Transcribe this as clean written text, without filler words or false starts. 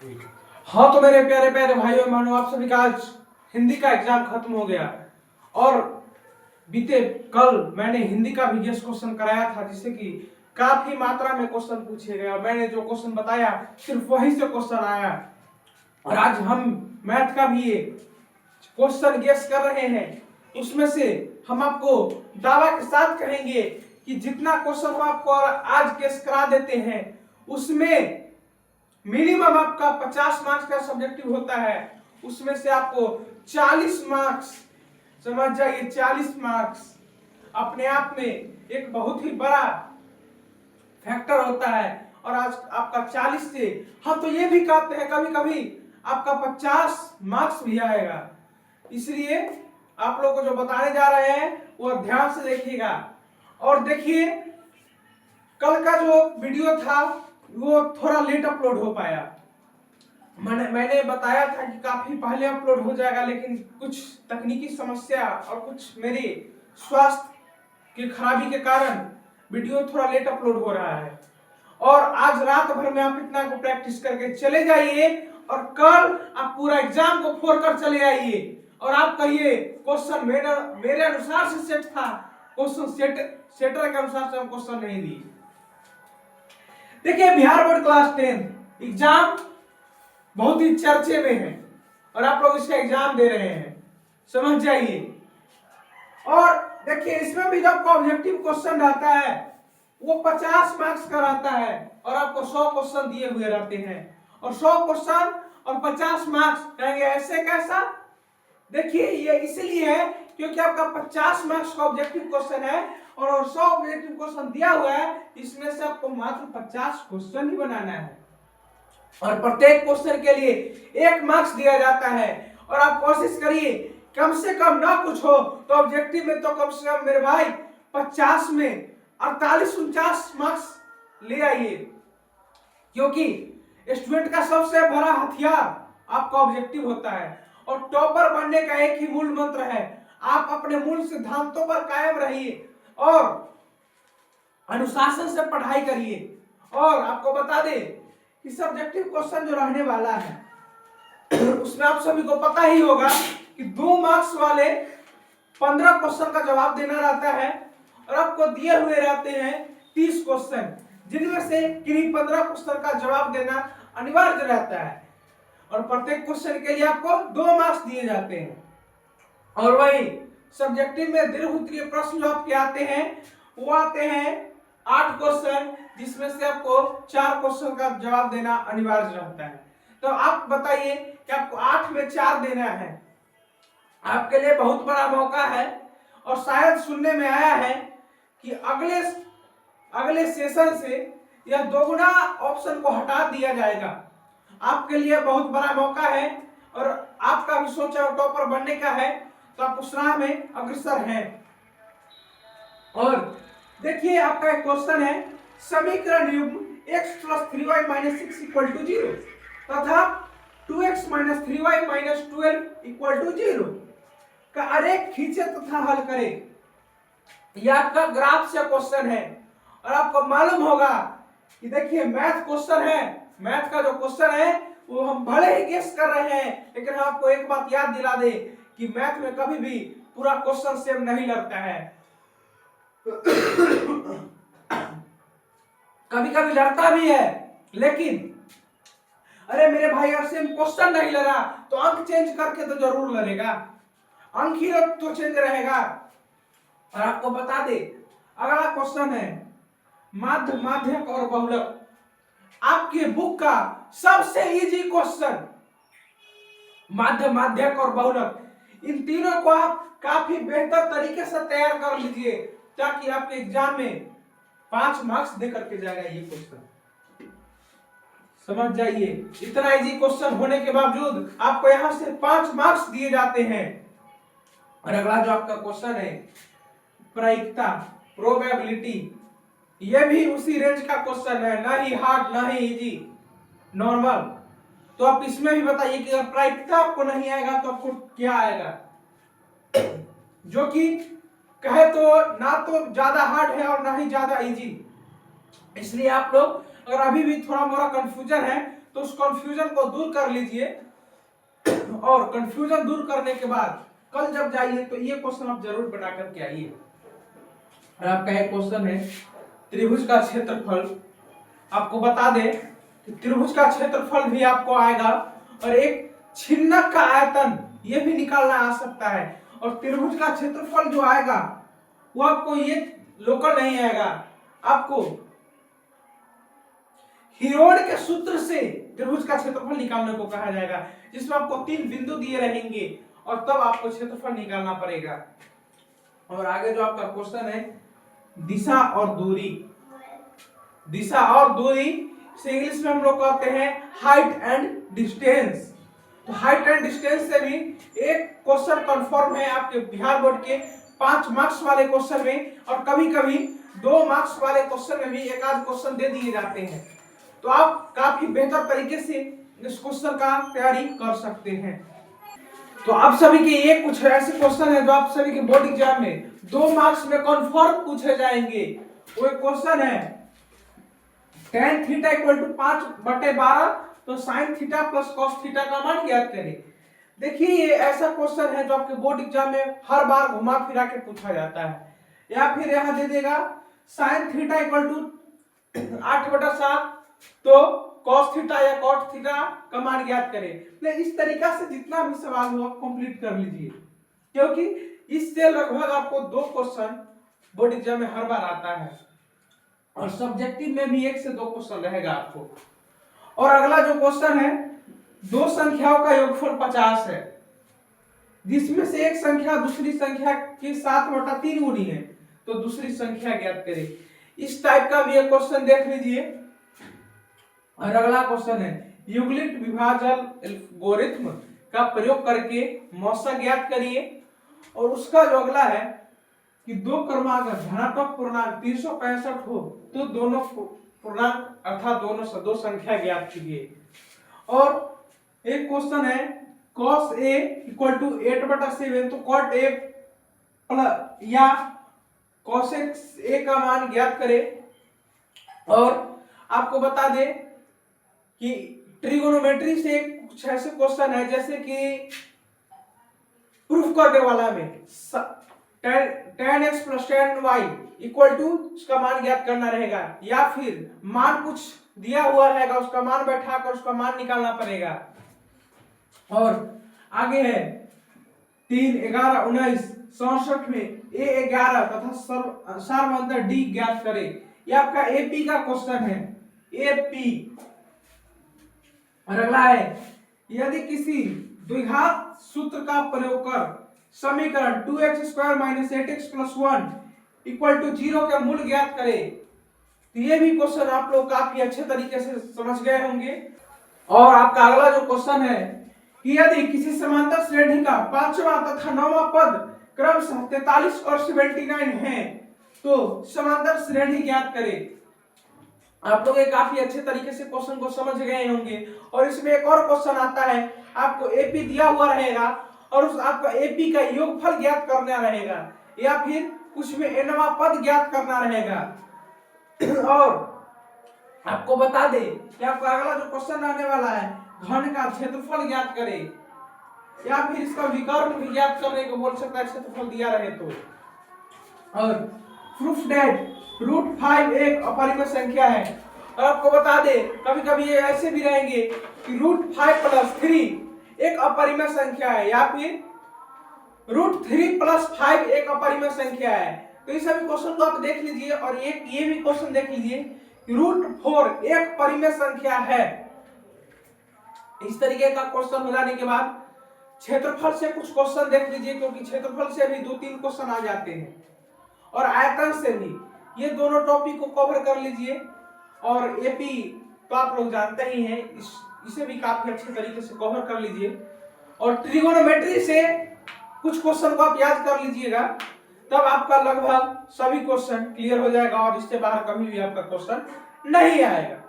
हाँ तो मेरे प्यारे प्यारे भाइयों मानो आप सभी का आज हिंदी का एग्जाम खत्म हो गया और बीते कल मैंने हिंदी का भी गेस्ट क्वेश्चन कराया था जिससे कि काफी मात्रा में क्वेश्चन पूछे गए और मैंने जो क्वेश्चन बताया सिर्फ वही से क्वेश्चन आया। और आज हम मैथ का भी ये क्वेश्चन गेस कर रहे हैं, उसमें से हम आपको दावा के साथ कहेंगे कि जितना क्वेश्चन हम आपको आज गेस करा देते हैं उसमें मिनिमम आपका 50 मार्क्स का सब्जेक्टिव होता है, उसमें से आपको 40 मार्क्स, समझ जाइए 40 मार्क्स अपने आप में एक बहुत ही बड़ा फैक्टर होता है। और आज आपका 40 से हम तो ये भी कहते हैं कभी कभी आपका 50 मार्क्स भी आएगा। इसलिए आप लोग को जो बताने जा रहे हैं वो ध्यान से देखिएगा। और देखिए कल का जो वीडियो था वो थोड़ा लेट अपलोड हो पाया। मैंने बताया था कि काफी पहले अपलोड हो जाएगा, लेकिन कुछ तकनीकी समस्या और कुछ मेरे स्वास्थ्य की खराबी के कारण वीडियो थोड़ा लेट अपलोड हो रहा है। और आज रात भर में आप इतना को प्रैक्टिस करके चले जाइए और कल आप पूरा एग्जाम को फोड़ कर चले आइए। और आप कहिए क्वेश्चन मेरे अनुसार से सेट था, क्वेश्चन सेटर के अनुसार से हम क्वेश्चन नहीं दिए। देखिए बिहार बोर्ड क्लास 10 एग्जाम बहुत ही चर्चे में है और आप लोग इसका एग्जाम दे रहे हैं, समझ जाइए। और देखिए इसमें भी जब ऑब्जेक्टिव क्वेश्चन रहता है वो 50 मार्क्स का रहता है और आपको 100 क्वेश्चन दिए हुए रहते हैं। और 100 क्वेश्चन और 50 मार्क्स कहेंगे ऐसे कैसा? देखिए ये इसलिए है क्योंकि आपका 50 मार्क्स का ऑब्जेक्टिव क्वेश्चन है और 100 ऑब्जेक्टिव क्वेश्चन दिया हुआ है, इसमें से आपको मात्र 50 क्वेश्चन ही बनाना है और प्रत्येक क्वेश्चन के लिए 1 मार्क्स दिया जाता है। और आप कोशिश करिए कम से कम ना कुछ हो तो ऑब्जेक्टिव में तो कम से कम मेरे भाई 50 में 48-49 मार्क्स ले आइए, क्योंकि स्टूडेंट का सबसे बड़ा हथियार आपका ऑब्जेक्टिव होता है। और टॉपर बनने का एक ही मूल मंत्र है, आप अपने मूल सिद्धांतों पर कायम रहिए और अनुशासन से पढ़ाई करिए। और आपको बता दें कि सब्जेक्टिव क्वेश्चन जो रहने वाला है उसमें आप सभी को पता ही होगा कि 2 मार्क्स वाले 15 क्वेश्चन का जवाब देना रहता है और आपको दिए हुए रहते हैं 30 क्वेश्चन, जिनमें से किन्हीं 15 क्वेश्चन का जवाब देना अनिवार्य रहता है और प्रत्येक क्वेश्चन के लिए आपको 2 मार्क्स दिए जाते हैं। और वही सब्जेक्टिव में दीर्घ उत्तरीय प्रश्न जो आपके आते हैं वो आते हैं 8 क्वेश्चन, जिसमें से आपको 4 क्वेश्चन का जवाब देना अनिवार्य रहता है। तो आप बताइए कि आपको 8 में 4 देना है, आपके लिए बहुत बड़ा मौका है। और शायद सुनने में आया है कि अगले सेशन से यह दोगुना ऑप्शन को हटा दिया जाएगा। आपके लिए बहुत बड़ा मौका है और आपका भी सोचा टॉपर बनने का है, तो आप उस राह में अग्रसर हैं। और देखिए आपका एक क्वेश्चन है, समीकरण युग्म x + 3y - 6 = 0 तथा 2x - 3y - 12 = 0 का आरेख खींचे तथा हल करें। यह आपका ग्राफ से क्वेश्चन है और आपको मालूम होगा कि देखिए मैथ क्वेश्चन है, मैथ का जो क्वेश्चन है वो हम भले ही गेस कर रहे हैं, लेकिन हम आपको एक बात याद दिला दे कि मैथ में कभी भी पूरा क्वेश्चन सेम नहीं लगता है। कभी कभी लड़ता भी है, लेकिन अरे मेरे भाई अगर सेम क्वेश्चन नहीं लड़ा तो अंक चेंज करके तो जरूर लड़ेगा, अंक ही तो चेंज रहेगा। और आपको बता दे अगला क्वेश्चन है माध्य, माध्यक और बहुलक। आपके बुक का सबसे इजी क्वेश्चन माध्य, माध्यक और बहुलक, इन तीनों को आप काफी बेहतर तरीके से तैयार कर लीजिए ताकि आपके एग्जाम में 5 मार्क्स दे करके जाएगा ये क्वेश्चन, समझ जाइए। इतना इजी क्वेश्चन होने के बावजूद आपको यहां से 5 मार्क्स दिए जाते हैं। और अगला जो आपका क्वेश्चन है प्रायिकता, प्रोबेबिलिटी, ये भी उसी रेंज का क्वेश्चन है, ना ही हार्ड ना ही इजी, नॉर्मल। तो आप इसमें भी बताइए कि अगर प्रायिकता आपको नहीं आएगा तो आपको क्या आएगा, जो कि कहे तो ना तो ज्यादा हार्ड है और ना ही ज्यादा इजी। इसलिए आप लोग अगर अभी भी थोड़ा मोड़ा कंफ्यूजन है तो उस कंफ्यूजन को दूर कर लीजिए, और कंफ्यूजन दूर करने के बाद कल जब जाइए तो ये क्वेश्चन आप जरूर बना करके आइए। और आपका एक क्वेश्चन है त्रिभुज का क्षेत्रफल, आपको बता दे कि त्रिभुज का क्षेत्रफल भी आपको आएगा और एक छिन्नक का आयतन ये भी निकालना आ सकता है। और त्रिभुज का क्षेत्रफल जो आएगा वो आपको ये लोकल नहीं आएगा, आपको हिरोड के सूत्र से त्रिभुज का क्षेत्रफल निकालने को कहा जाएगा, जिसमें आपको 3 बिंदु दिए रहेंगे और तब आपको क्षेत्रफल निकालना पड़ेगा। और आगे जो आपका क्वेश्चन है दिशा और दूरी, दिशा और दूरी से इंग्लिश में हम लोग कहते हैं हाइट एंड डिस्टेंस। तो हाइट एंड डिस्टेंस से भी एक क्वेश्चन कंफर्म है आपके बिहार बोर्ड के 5 मार्क्स वाले क्वेश्चन में, और कभी कभी 2 मार्क्स वाले क्वेश्चन में भी एक आध क्वेश्चन दे दिए जाते हैं। तो आप काफी बेहतर तरीके से इस क्वेश्चन का तैयारी कर सकते हैं। तो आप सभी के ये कुछ ऐसे क्वेश्चन है जो आप सभी के बोर्ड एग्जाम में 2 मार्क्स में कंफर्म पूछे जाएंगे। वो एक क्वेश्चन है tan थीटा इक्वल टू 5/12 तो sin theta plus cos theta का मान ज्ञात करें। देखिए ये ऐसा क्वेश्चन है जो आपके बोर्ड एग्जाम में हर बार घुमा फिरा के पूछा जाता है। या फिर यहां दे देगा sin थीटा इक्वल टू 8/7 तो cos थीटा या cot थीटा का मान ज्ञात करें। तो इस तरीका से जितना भी सवाल हो आप कंप्लीट कर लीजिए, क्योंकि इससे लगभग आपको 2 क्वेश्चन बोर्ड एग्जाम में हर बार आता है, और सब्जेक्टिव में भी 1 से 2 क्वेश्चन रहेगा आपको। और अगला जो क्वेश्चन है 2 संख्याओं का योगफल 50 है, जिसमें से एक संख्या दूसरी संख्या के 7/3 गुनी है, तो दूसरी संख्या ज्ञात करें। इस टाइप का भी एक क्वेश्चन देख लीजिए। और अगला क्वेश्चन है यूक्लिड विभाजन एल्गोरिथ्म का प्रयोग करके मौसा ज्ञात करिए। और उसका जो अगला है कि 2 क्रमांक धनात्मक पूर्णांक 365 हो तो दोनों पूर्णांक अर्थात दोनों 2 संख्या ज्ञात कीजिए। और एक क्वेश्चन है cos a इक्वल टू 8/7 तो cot a प्लस या cosec a का मान ज्ञात करें। और आपको बता दे कि ट्रिगोनोमेट्री से कुछ ऐसे क्वेश्चन है जैसे कि प्रूफ करने वाला में tan x plus tan y equal to उसका मान ज्ञात करना रहेगा, या फिर मान कुछ दिया हुआ रहेगा उसका मान बैठाकर उसका मान निकालना पड़ेगा। और आगे है 3, 11, 19, 67 में a11 तथा सार्वंतर d ज्ञात करें। यह आपका एपी का क्वेश्चन है, एपी। और अगला है यदि किसी द्विघात सूत्र का प्रयोग कर समीकरण 2x² - 8x + 1 = 0 के मूल ज्ञात करें। तो ये भी क्वेश्चन आप लोग काफी अच्छे तरीके से समझ गए होंगे। और आपका अगला जो क्वेश्चन है कि यदि किसी समांतर श्रेणी का 5वां तथा 9वां पद क्रमशः 43 और 79 है तो समांतर श्रेणी ज्ञात करें। आप लोग काफी अच्छे तरीके से क्वेश्चन को समझ गए होंगे। और इसमें एक और क्वेश्चन आता है, आपको एपी दिया हुआ रहेगा और उस आपका एपी का योगफल ज्ञात करना रहेगा, या फिर कुछ में nवां पद ज्ञात करना रहेगा। और आपको बता दे कि आपका अगला जो क्वेश्चन आने वाला है घन का क्षेत्रफल ज्ञात करें, या फिर इसका विकर्ण भी ज्ञात करने को बोल सकता है क्षेत्रफल दिया रहे तो। और प्रूफ दैट √5 एक अपरिमेय संख्या है। और आपको बता दे कभी कभी ये ऐसे भी रहेंगे कि √5 + 3 एक अपरिमेय संख्या है, या फिर √3 + 5 एक अपरिमेय संख्या है। तो इस सभी क्वेश्चन को आप देख लीजिए। और एक ये भी क्वेश्चन देख लीजिए कि √4 एक परिमेय संख्या है। इस तरीके का क्वेश्चन हो जाने के बाद क्षेत्रफल से कुछ क्वेश्चन देख लीजिए, क्योंकि क्षेत्रफल से भी 2-3 क्वेश्चन आ जाते हैं, और आयतन से भी। ये दोनों टॉपिक को कवर कर लीजिए। और एपी तो आप लोग जानते ही हैं, इसे भी काफी अच्छे तरीके से कवर कर लीजिए। और ट्रिगोनोमेट्री से कुछ क्वेश्चन को आप याद कर लीजिएगा, तब आपका लगभग सभी क्वेश्चन क्लियर हो जाएगा और इससे बाहर कभी भी आपका क्वेश्चन नहीं आएगा।